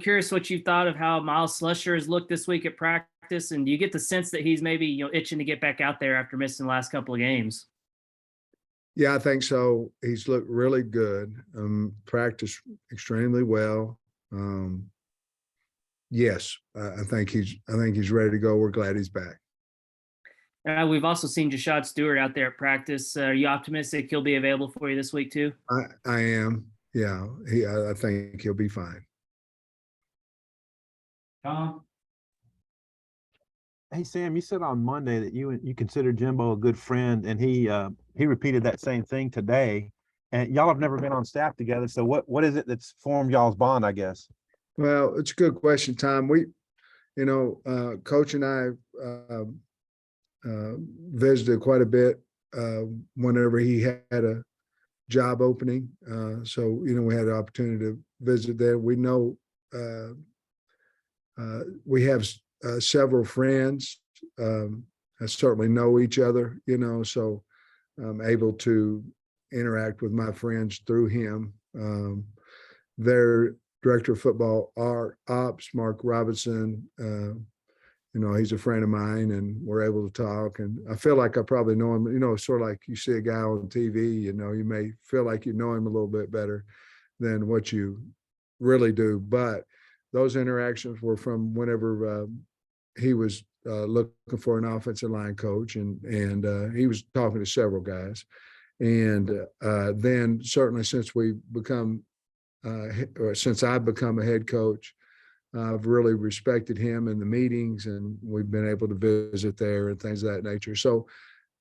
curious what you thought of how Miles Slusher has looked this week at practice, and do you get the sense that he's maybe itching to get back out there after missing the last couple of games? Yeah, I think so. He's looked really good. Practiced extremely well. Yes, I think he's ready to go. We're glad he's back. We've also seen Jashad Stewart out there at practice. Are you optimistic he'll be available for you this week too? I am. Yeah, I think he'll be fine. Tom? Hey Sam, you said on Monday that you consider Jimbo a good friend, and he repeated that same thing today. And y'all have never been on staff together, so what is it that's formed y'all's bond, I guess? Well, it's a good question, Tom. Coach and I visited quite a bit whenever he had a job opening. So we had the opportunity to visit there. We know we have several friends that certainly know each other, so I'm able to interact with my friends through him. Their director of football ops, Mark Robinson, he's a friend of mine, and we're able to talk. And I feel like I probably know him, sort of like you see a guy on TV, you may feel like you know him a little bit better than what you really do. But those interactions were from whenever he was looking for an offensive line coach, and he was talking to several guys. And then certainly since I've become a head coach, I've really respected him in the meetings, and we've been able to visit there and things of that nature. So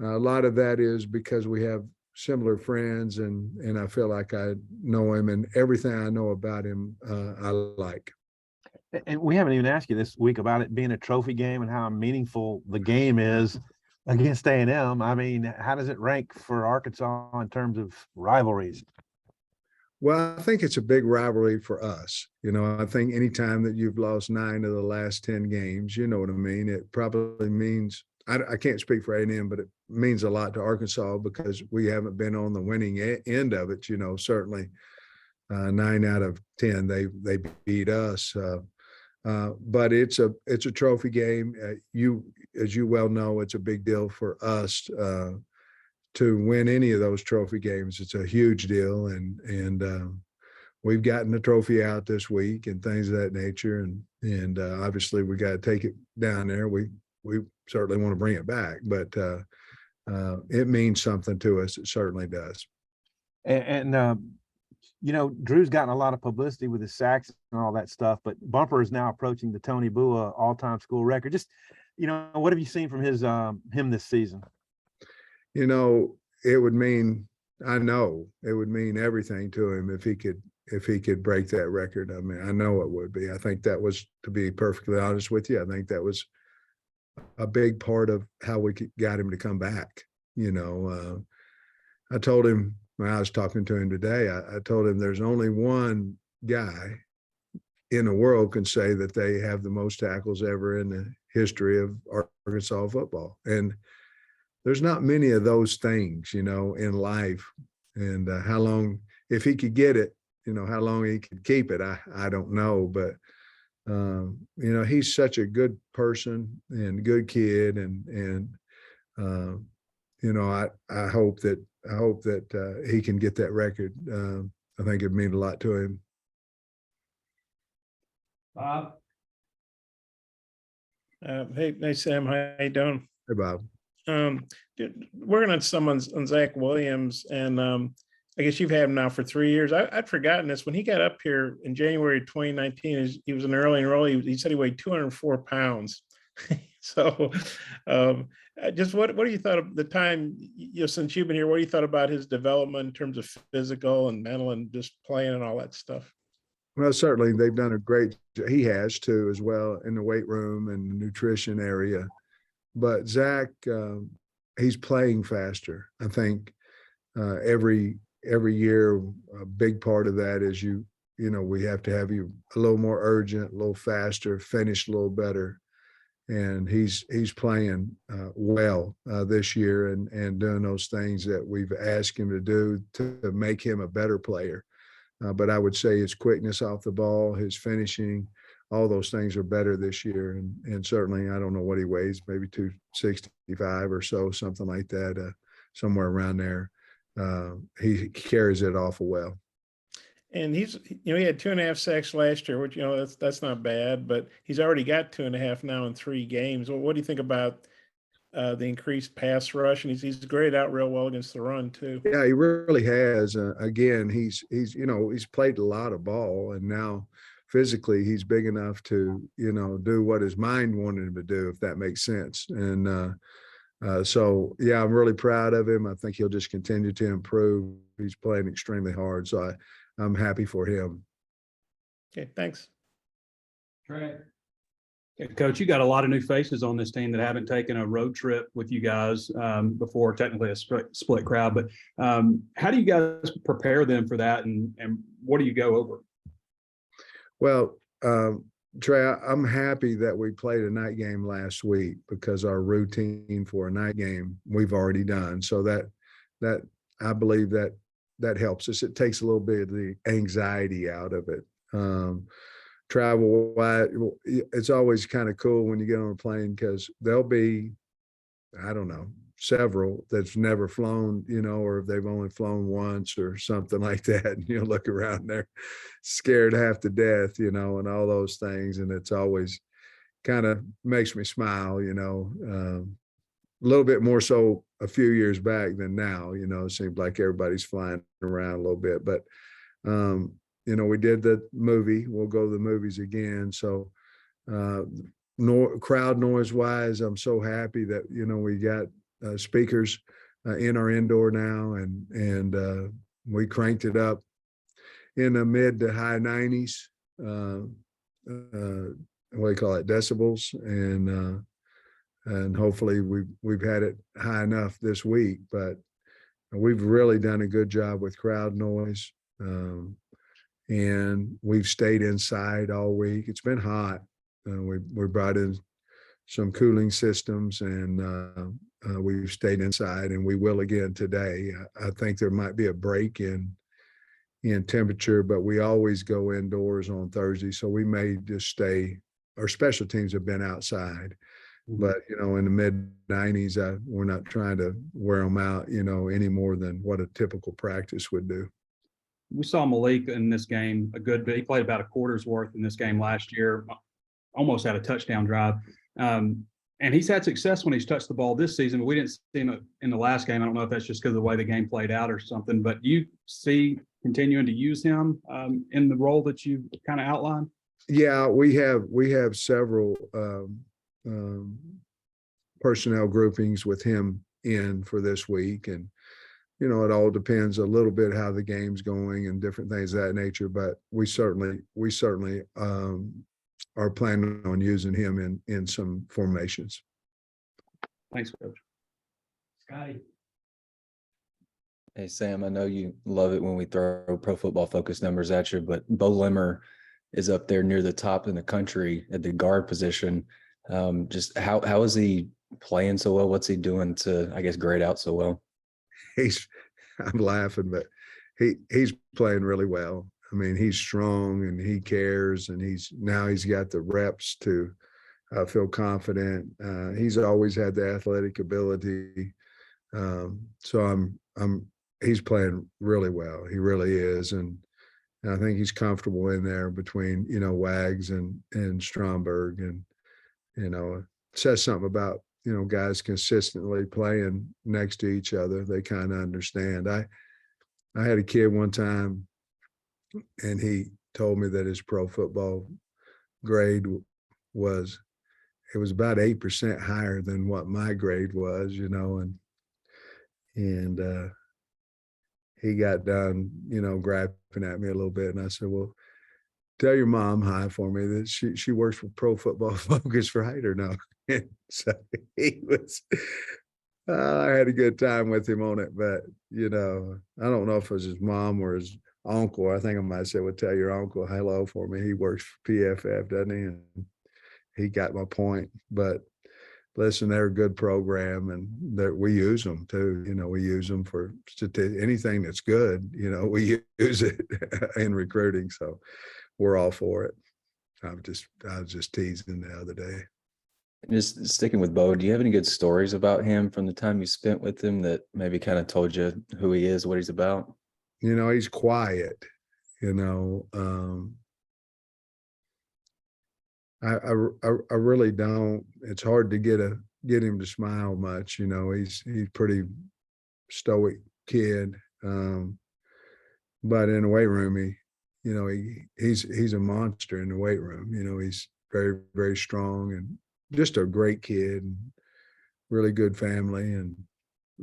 a lot of that is because we have similar friends, and I feel like I know him, and everything I know about him, I like. And we haven't even asked you this week about it being a trophy game and how meaningful the game is against A&M. I mean, how does it rank for Arkansas in terms of rivalries? Well, I think it's a big rivalry for us. I think anytime that you've lost 9 of the last 10 games, you know what I mean? It probably means, I can't speak for A&M, but it means a lot to Arkansas because we haven't been on the winning end of it. Certainly 9 out of 10, they beat us. But it's a trophy game. As you well know, it's a big deal for us to win any of those trophy games. It's a huge deal, and we've gotten the trophy out this week and things of that nature. And obviously we got to take it down there. We certainly want to bring it back, but it means something to us. It certainly does. And Drew's gotten a lot of publicity with his sacks and all that stuff, but Bumper is now approaching the Tony Bua all-time school record. Just, what have you seen from him this season? It would mean everything to him if he could break that record. I mean, I know it would be. I think that was, to be perfectly honest with you, I think that was a big part of how we got him to come back. I told him when I was talking to him today, I told him there's only one guy in the world can say that they have the most tackles ever in the history of Arkansas football. And there's not many of those things, in life. And how long, if he could get it, how long he could keep it, I don't know. But, he's such a good person and good kid. And I hope that he can get that record. I think it'd mean a lot to him. Bob? Hey, Sam, how you doing? Hey, Bob. Working on some on Zach Williams, and I guess you've had him now for 3 years. I'd forgotten this. When he got up here in January 2019, he was an early enrollee. He said he weighed 204 pounds. So just what do you thought of the time, since you've been here, what do you thought about his development in terms of physical and mental and just playing and all that stuff? Well, certainly they've done a great job. He has too, as well, in the weight room and the nutrition area. But Zach, he's playing faster. I think every year, a big part of that is we have to have you a little more urgent, a little faster, finish a little better. And he's playing well this year and doing those things that we've asked him to do to make him a better player. But I would say his quickness off the ball, his finishing, all those things are better this year. And certainly, I don't know what he weighs, maybe 265 or so, something like that, somewhere around there. He carries it awful well. And he had 2.5 sacks last year, which, that's not bad, but he's already got 2.5 now in 3 games. Well, what do you think about the increased pass rush? And he's graded out real well against the run too. Yeah, he really has. Again, he's played a lot of ball, and now physically he's big enough to do what his mind wanted him to do, if that makes sense. And so yeah, I'm really proud of him. I think he'll just continue to improve. He's playing extremely hard, so I'm happy for him. Okay, thanks. Right. Coach, you got a lot of new faces on this team that haven't taken a road trip with you guys before, technically a split crowd. But how do you guys prepare them for that, and what do you go over? Well, Trey, I'm happy that we played a night game last week, because our routine for a night game we've already done. So that I believe that helps us. It takes a little bit of the anxiety out of it. Travel wise, it's always kind of cool when you get on a plane, because there'll be, I don't know, several that's never flown, or if they've only flown once or something like that. And you look around, they're scared half to death, and all those things. And it's always kind of makes me smile, a little bit more so a few years back than now. It seems like everybody's flying around a little bit, but we did the movie. We'll go to the movies again. So crowd noise wise, I'm so happy that, we got speakers in our indoor now, and we cranked it up in the mid to high 90s. What do you call it? Decibels. And hopefully we've had it high enough this week, but we've really done a good job with crowd noise. And we've stayed inside all week. It's been hot. We brought in some cooling systems, and we've stayed inside, and we will again today. I think there might be a break in temperature, but we always go indoors on Thursday. So we may just stay. Our special teams have been outside, but in the mid 90s, we're not trying to wear them out, any more than what a typical practice would do. We saw Malik in this game a good bit. He played about a quarter's worth in this game last year, almost had a touchdown drive. And he's had success when he's touched the ball this season, but we didn't see him in the last game. I don't know if that's just because of the way the game played out or something, but you see continuing to use him in the role that you kind of outlined? Yeah, we have several personnel groupings with him in for this week. And it all depends a little bit how the game's going and different things of that nature. But we certainly are planning on using him in some formations. Thanks, Coach. Scotty. Hey, Sam, I know you love it when we throw Pro Football Focus numbers at you, but Bo Limmer is up there near the top in the country at the guard position. Just how is he playing so well? What's he doing to, I guess, grade out so well? I'm laughing, but he's playing really well. I mean, he's strong and he cares, and he's got the reps to feel confident. He's always had the athletic ability. So he's playing really well. He really is. And I think he's comfortable in there between, Wags and Stromberg, and, it says something about, guys consistently playing next to each other. They kind of understand. I had a kid one time, and he told me that his pro football grade was about 8% higher than what my grade was, and he got done, griping at me a little bit. And I said, well, tell your mom hi for me, that she works for Pro Football Focus, right or no? And so I had a good time with him on it, but, I don't know if it was his mom or his uncle. I think I might say, well, tell your uncle hello for me. He works for PFF, doesn't he? And he got my point. But listen, they're a good program, and that we use them too. We use them for anything that's good. We use it in recruiting, so we're all for it. I was just teasing the other day. Just sticking with Bo, do you have any good stories about him from the time you spent with him that maybe kind of told you who he is, what he's about? He's quiet. I really don't. It's hard to get him to smile much. He's pretty stoic kid. But in the weight room, he's a monster in the weight room. He's very, very strong and just a great kid and really good family. And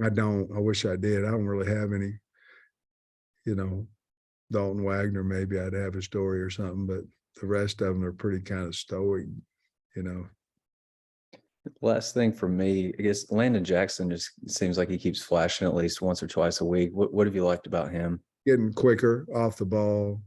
I wish I did. I don't really have any, Dalton Wagner, maybe I'd have a story or something, but the rest of them are pretty kind of stoic. Last thing for me, I guess Landon Jackson just seems like he keeps flashing at least once or twice a week. What have you liked about him? Getting quicker off the ball.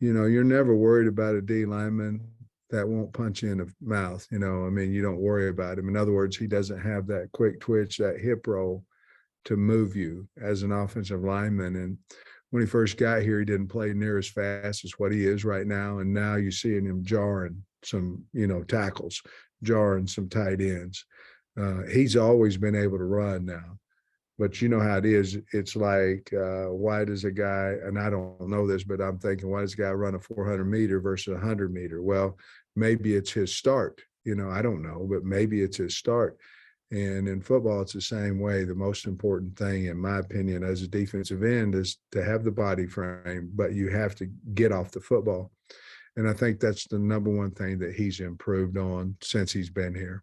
You're never worried about a D lineman that won't punch you in the mouth. You don't worry about him. In other words, he doesn't have that quick twitch, that hip roll to move you as an offensive lineman. And when he first got here, he didn't play near as fast as what he is right now. And now you're seeing him jarring some, tackles, jarring some tight ends. He's always been able to run now. But you know how it is. It's like, why does a guy, and I don't know this, but I'm thinking, why does a guy run a 400-meter versus a 100-meter? Well, maybe it's his start. I don't know, but maybe it's his start. And in football, it's the same way. The most important thing, in my opinion, as a defensive end is to have the body frame, but you have to get off the football. And I think that's the number one thing that he's improved on since he's been here.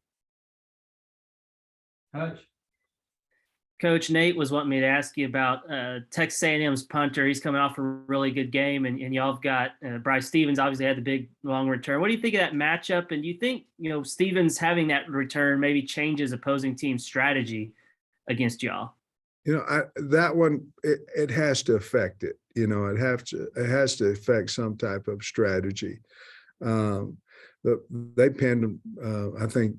Coach, Nate was wanting me to ask you about Texas A&M's punter. He's coming off a really good game, and y'all have got Bryce Stevens obviously had the big long return. What do you think of that matchup? And do you think Stevens having that return maybe changes opposing team strategy against y'all? That one it has to affect it. It has to affect some type of strategy. They pinned I think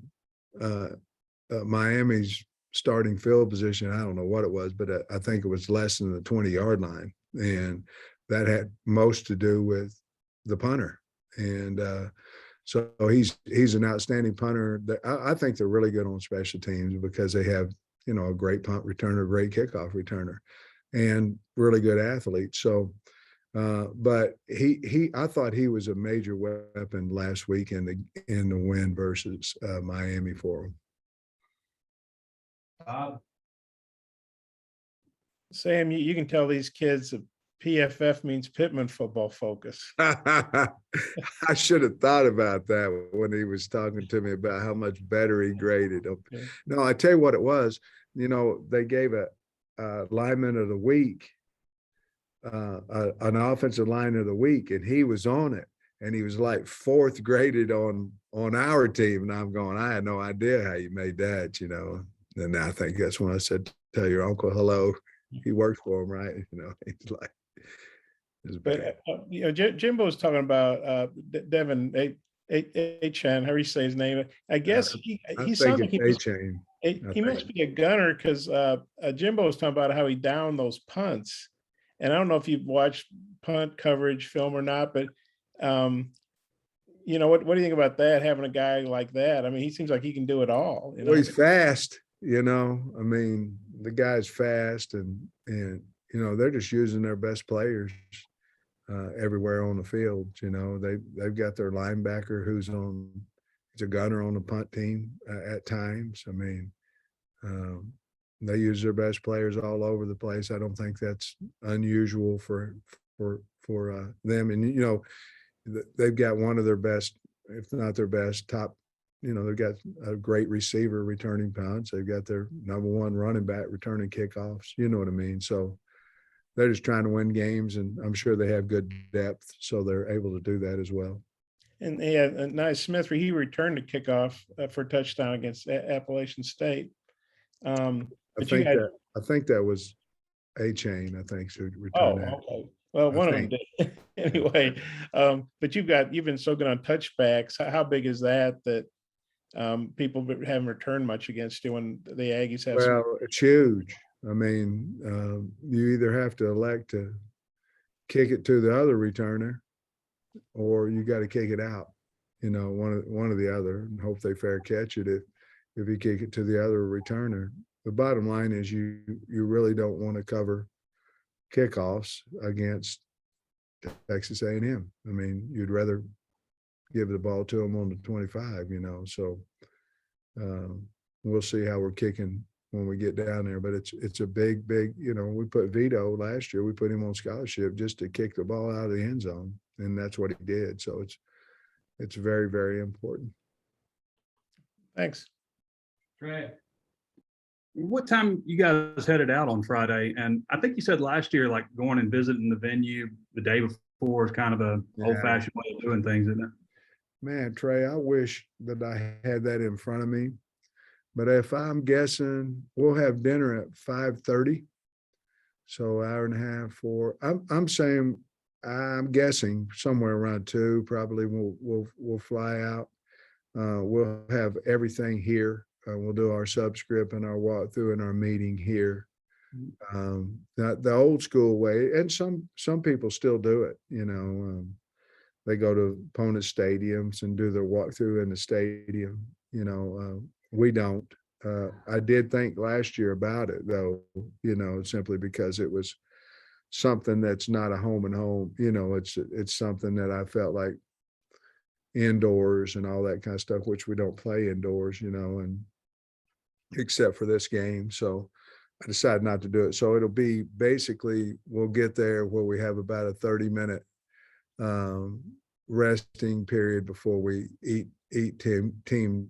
Miami's starting field position. I don't know what it was, but I think it was less than the 20-yard line. And that had most to do with the punter. And so he's an outstanding punter. I think they're really good on special teams because they have, a great punt returner, great kickoff returner, and really good athletes. So, but I thought he was a major weapon last week in the win versus Miami for him. Sam, you can tell these kids that PFF means Pittman Football Focus. I should have thought about that when he was talking to me about how much better he graded. Okay. No, I tell you what it was. They gave a lineman of the week, an offensive line of the week, and he was on it. And he was like fourth graded on our team. And I'm going, I had no idea how you made that, And I think that's when I said, tell your uncle hello. He works for him, right? He's like, but Jimbo was talking about Devin A-Chan, how do you say his name? I guess he sounds like he must be a gunner because Jimbo was talking about how he downed those punts. And I don't know if you've watched punt coverage film or not, but what do you think about that? Having a guy like that? I mean, he seems like he can do it all. Well, he's fast. I mean, the guy's fast, and they're just using their best players everywhere on the field. They've got their linebacker who's a gunner on the punt team at times. I mean, they use their best players all over the place. I don't think that's unusual for them. And they've got one of their best, if not their best, top. They've got a great receiver returning punts. They've got their number one running back returning kickoffs. You know what I mean? So they're just trying to win games, and I'm sure they have good depth, so they're able to do that as well. And yeah, Nye Smith, he returned a kickoff for a touchdown against Appalachian State. I think that was A-Chain, I think, who returned that. Okay. Well, one of them did. Anyway, but you've been so good on touchbacks. How big is that people haven't returned much against you when the Aggies have. Well, it's huge. I mean, you either have to elect to kick it to the other returner, or you got to kick it out. You know, one or the other, and hope they fair catch it if you kick it to the other returner. The bottom line is you really don't want to cover kickoffs against Texas A&M. I mean, you'd rather give the ball to them on the 25, you know. So we'll see how we're kicking when we get down there. But it's a big, you know, we put Vito last year, we put him on scholarship just to kick the ball out of the end zone. And that's what he did. So it's very, very important. Thanks. Trey, what time you guys headed out on Friday? And I think you said last year, like going and visiting the venue the day before is kind of a old-fashioned way of doing things, isn't it? Man, Trey, I wish that I had that in front of me. But if I'm guessing, we'll have dinner at 5:30. So hour and a half, 4. I'm guessing somewhere around 2. Probably we'll fly out. We'll have everything here. We'll do our subscript and our walkthrough and our meeting here. The old school way, and some people still do it. You know, they go to opponent stadiums and do their walkthrough in the stadium. You know, we don't. I did think last year about it though. You know, simply because it was something that's not a home and home. You know, it's something that I felt like indoors and all that kind of stuff, which we don't play indoors. You know, and except for this game. So I decided not to do it. So it'll be basically, we'll get there where we have about a 30-minute resting period before we eat team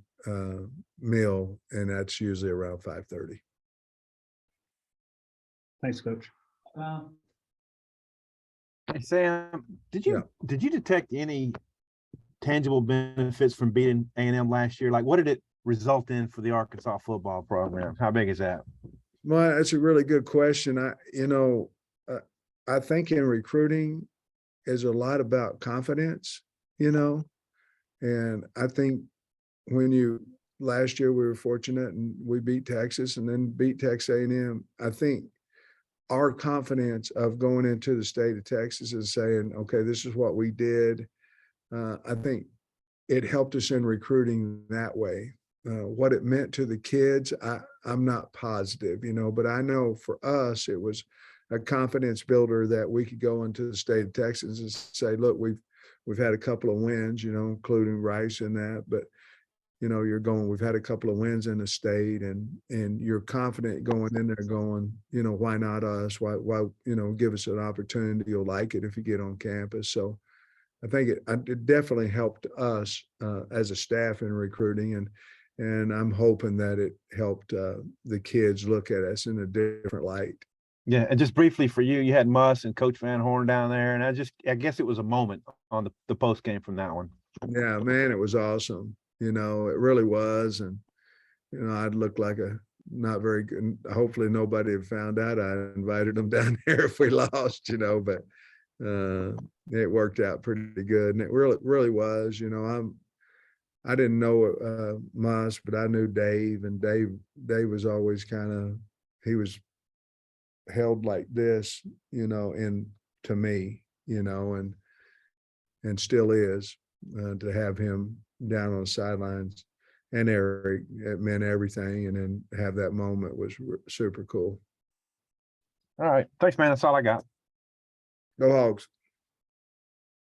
meal. And that's usually around 5:30. Thanks, Coach. Hey, Sam, did you detect any tangible benefits from beating A&M last year? Like, what did it result in for the Arkansas football program? How big is that? Well, that's a really good question. I think in recruiting is a lot about confidence, you know, and I think last year we were fortunate and we beat Texas and then beat Texas A&M. I think our confidence of going into the state of Texas and saying, okay, this is what we did. I think it helped us in recruiting that way. What it meant to the kids, I'm not positive, you know, but I know for us, it was a confidence builder that we could go into the state of Texas and say, look, we've had a couple of wins, you know, including Rice and that, but you know, we've had a couple of wins in the state and you're confident going in there going, you know, why not us? Why, you know, give us an opportunity. You'll like it if you get on campus. So I think it definitely helped us as a staff in recruiting, and I'm hoping that it helped the kids look at us in a different light. Yeah, and just briefly for you, you had Muss and Coach Van Horn down there, and I guess it was a moment on the post game from that one. Yeah, man, it was awesome. You know, it really was, and you know, I'd look like a not very good. Hopefully, nobody had found out I invited them down there if we lost. You know, but it worked out pretty good, and it really was. You know, I didn't know Moss, but I knew Dave, and Dave was always he was held like this, you know, to me, you know, and still is. To have him down on the sidelines and Eric, it meant everything, and then have that moment was super cool. All right, thanks, man. That's all I got. Go Hogs.